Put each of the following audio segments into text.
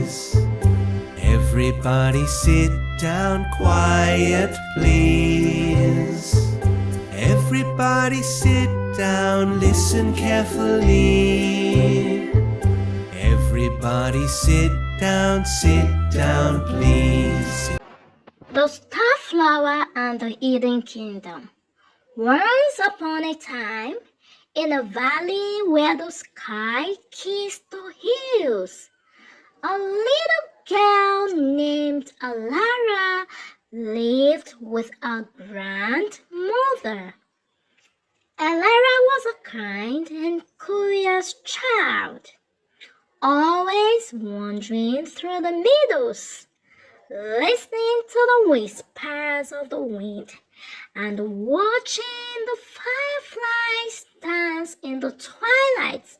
please. Everybody sit down quiet, please. Everybody sit down, listen carefully. Everybody sit down, please. The Starflower and the Eden Kingdom. Once upon a time, in a valley where the sky kissed the hills, a little girl named Alara lived with her grandmother. Alara was a kind and curious child, always wandering through the meadows, listening to the whispers of the wind and watching the fireflies dance in the twilight.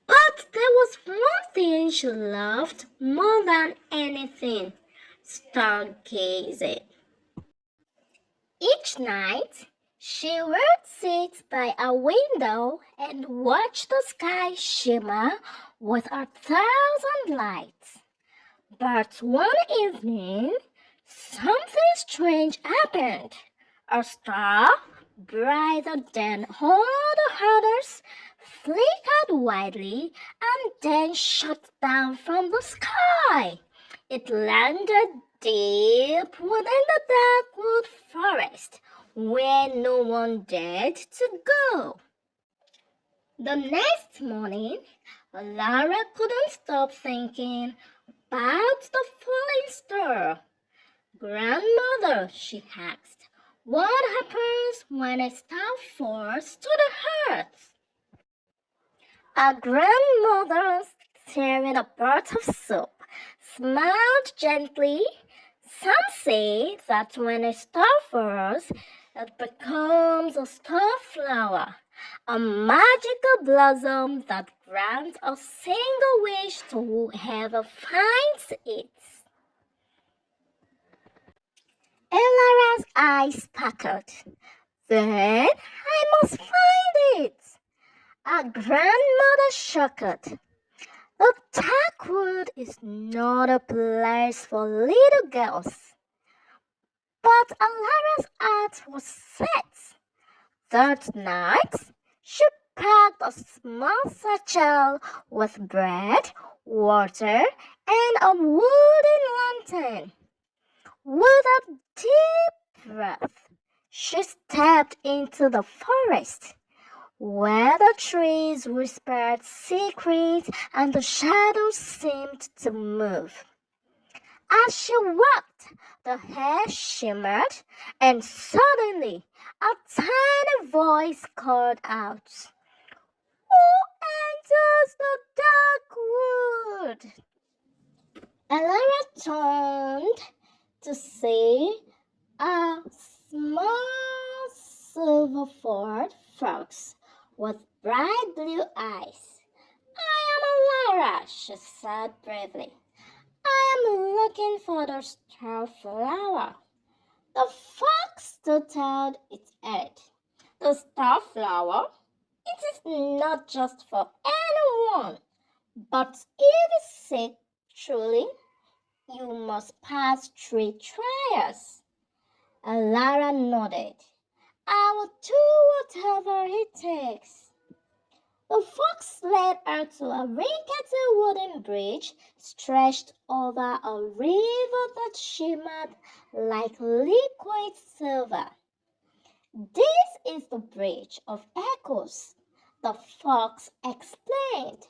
But there was one thing she loved more than anything: stargazing. Each night, she would sit by a window and watch the sky shimmer with a thousand lights. But one evening, something strange happened. A star, brighter than all the others, flickered widely and then shot down from the sky. It landed deep within the dark wood forest, where no one dared to go. The next morning, Lara couldn't stop thinking about the falling star. "Grandmother," she asked, "what happens when a star falls to the earth?" Our grandmother, stirring a pot of soup, smiled gently. "Some say that when a star falls, it becomes a starflower, a magical blossom that grants a single wish to whoever finds it." Elara's eyes sparkled. "Then I must find it." Our grandmother chuckled. "The dark wood is not a place for little girls." But Alara's heart was set. That night, she packed a small satchel with bread, water, and a wooden lantern. With a deep breath, she stepped into the forest, where the trees whispered secrets and the shadows seemed to move. As she walked, the air shimmered, and suddenly a tiny voice called out, "Who enters the dark wood?" Alara turned to see a small silver-furred fox with bright blue eyes. "I am Alara," she said bravely. "I am looking for the starflower." The fox tilted its head. "The starflower? It is not just for anyone, but if you seek truly, you must pass 3 trials." Alara nodded. "I will do whatever it takes." The fox led her to a rickety wooden bridge stretched over a river that shimmered like liquid silver. "This is the Bridge of Echoes," the fox explained.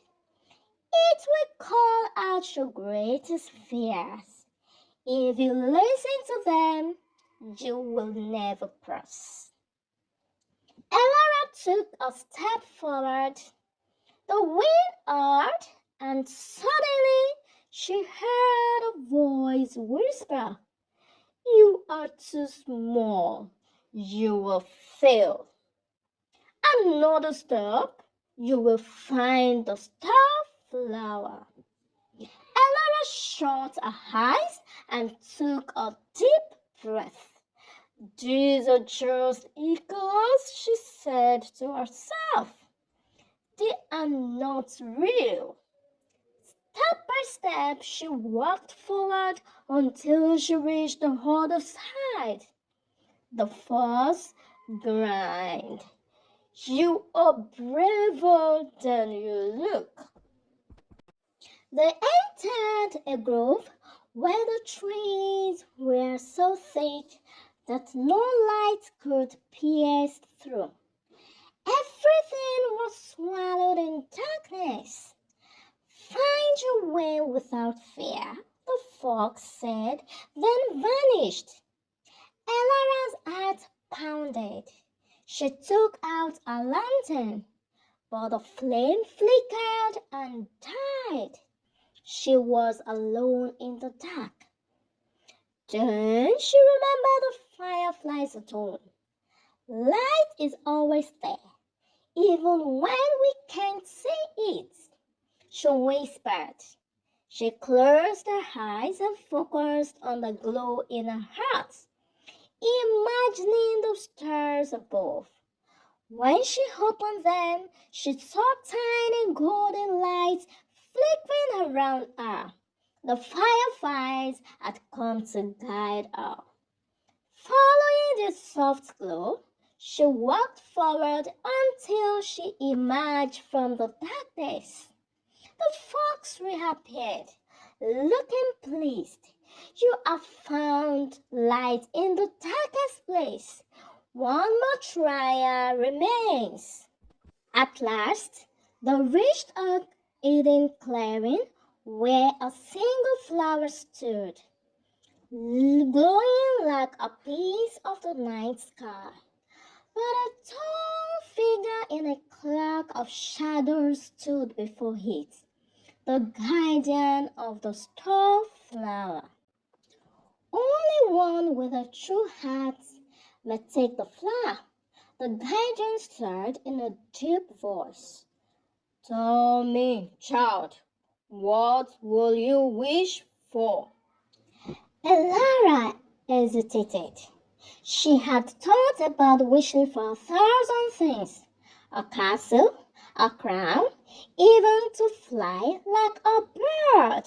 "It will call out your greatest fears. If you listen to them, you will never cross." Alara took a step forward. The wind howled, and suddenly she heard a voice whisper, "You are too small. You will fail. Another step, you will find the starflower." Alara shut her eyes and took a deep breath. "These are just echoes," she said to herself. "They are not real. Step by step, she walked forward until she reached the other side. The fox grinned. You are braver than you look. They entered a grove where the trees were so thick that no light could pierce through. Everything was swallowed in darkness. Find your way without fear, the fox said, then vanished. Elara's heart pounded. She took out a lantern, but the flame flickered and died. She was alone in the dark. Then she remembered the fireflies at home. Light is always there, even when we can't see it, she whispered. She closed her eyes and focused on the glow in her heart, imagining the stars above. When she opened them, she saw tiny golden lights flickering around her. The fireflies had come to guide her. Following the soft glow, she walked forward until she emerged from the darkness. The fox reappeared, looking pleased. You have found light in the darkest place. One more trial remains. At last, they reached a hidden clearing where a single flower stood, glowing like a piece of the night sky. But a tall figure in a cloak of shadows stood before it, the guardian of the star flower. Only one with a true heart may take the flower, the guardian said in a deep voice. Tell me, child, what will you wish for? Alara hesitated. She had thought about wishing for 1,000 things, a castle, a crown, even to fly like a bird.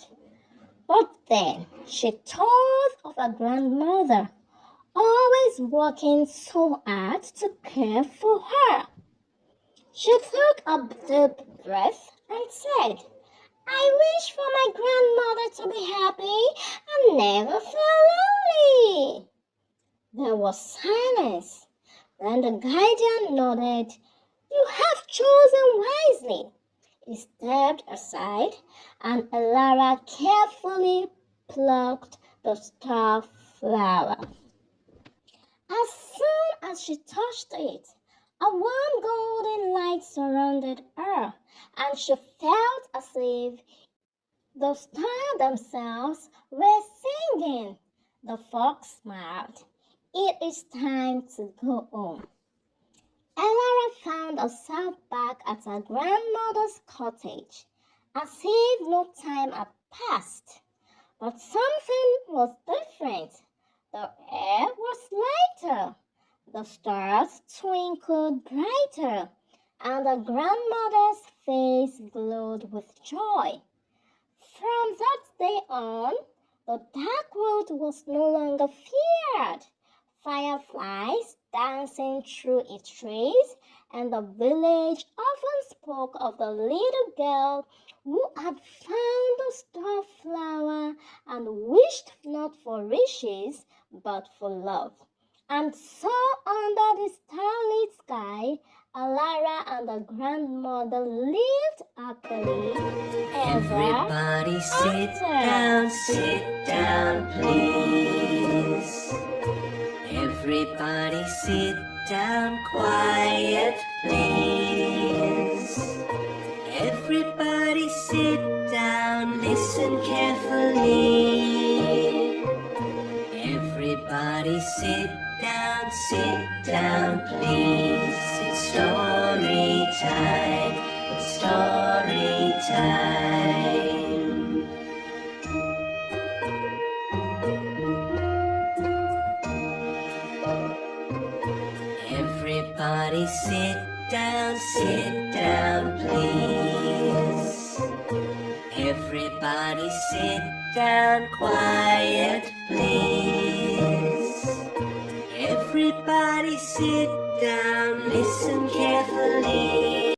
But then she thought of her grandmother, always working so hard to care for her. She took a deep breath and said, I wish for my grandmother to be happy and never feel lonely. There was silence. Then the guardian nodded. You have chosen wisely. He stepped aside and Alara carefully plucked the star flower. As soon as she touched it, a warm golden light surrounded her, and she felt as if the stars themselves were singing. The fox smiled. It is time to go home. Alara found herself back at her grandmother's cottage, as if no time had passed. But something was different. The air was lighter, the stars twinkled brighter, and the grandmother's face glowed with joy. From that day on, the dark world was no longer feared. Fireflies dancing through its trees, and the village often spoke of the little girl who had found the star flower and wished not for riches but for love. And so under the starlit sky, Alara and the grandmother lived happily Everybody sit down, please. Everybody sit down, quiet, please. Everybody sit down, listen carefully. Everybody sit down, please. It's story time, it's story time. Everybody sit down, please. Everybody sit down quiet, please. Everybody sit down, listen carefully.